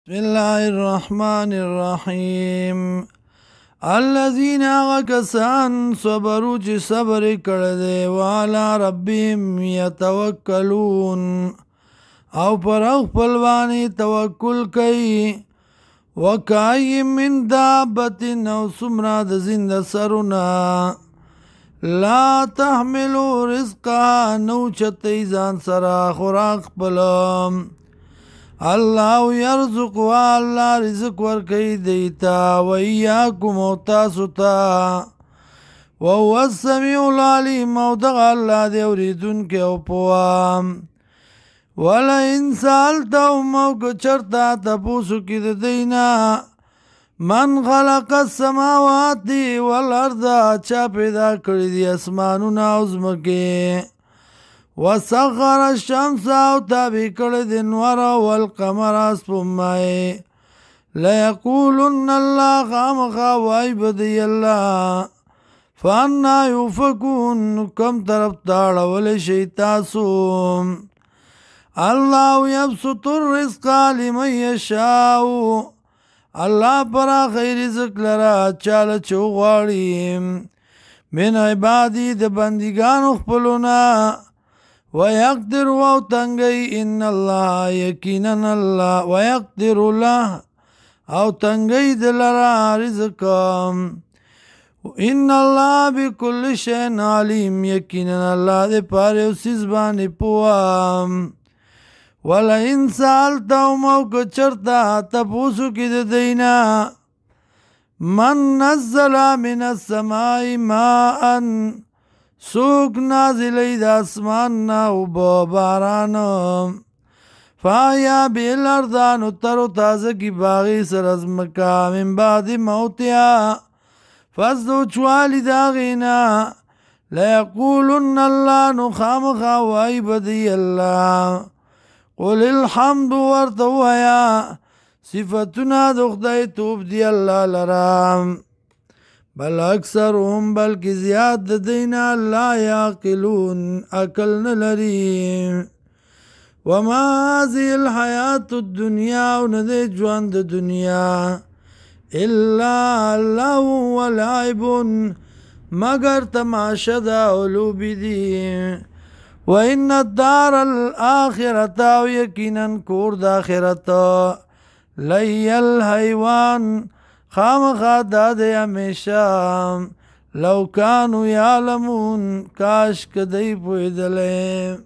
بسم الله الرحمن الرحیم الذين کسان صبروا چې صبر کړی دی وعلى ربهم يتوکلون او پر خپل باندې توکل کوي وکای من دابة او څومره د زنده سرونه لا تحملوا رزقها نو چتی ځان سره خوراک خپل الله يرزق والله رزق ورکي دیتا وإياكم تاسو ته وهو السميع العليم او دغه الله دی اوریدونکی او پوه ولئن سألتهم او که چرته تپوسو کې د دینا من خلق السماوات والارض چا پیدا کړی دی اسمانونه او ځمکې وسخر الشمس او تابع کړی د انوار والقمر سپوږمۍ لیقولن الله خامخا وای بدی الله فانا یؤفکون کم طرف ته اړولی شئ تاسو الله یبسط الرزق لمن یشاء الله پراخی رزق لره چاله چې وغواړي من عبادي د بندګانو خپلونه ويقدر او تنگي ان الله يقينا الله ويقدر له او تنگي دلرا رزق ان الله بكل شيء عليم يقينا الله دې پاره اوسې باندې پوام ولئن سالتهم او چرتا تپوسو کې د دینا من نزل من السماء ماء سوک نازلی د اسمان نا اوبه باران فایا بیلردانو ترو تازه کی باغی سر از مکا من بعد موتیا فزدو چوالی داغینا لیقولن اللہ نخام خواهی بدی اللہ قل الحمد ورطویا صفتنا دخدای توب دی اللہ لرام بل اکثرهم بلکې زیاد د دینا لا یعقلون عقل نه لري وما هذه الحیات الدنیا او نه دی ژوند د دنیا الا لهو ولعب مگر تماشه ده او لوبې دي وان الدار الاخرة او یقینا کور د آخرت لهی الحیوان خامخا دا دی همیشه لو کانو یعلمون کاش که دی پوهېدلی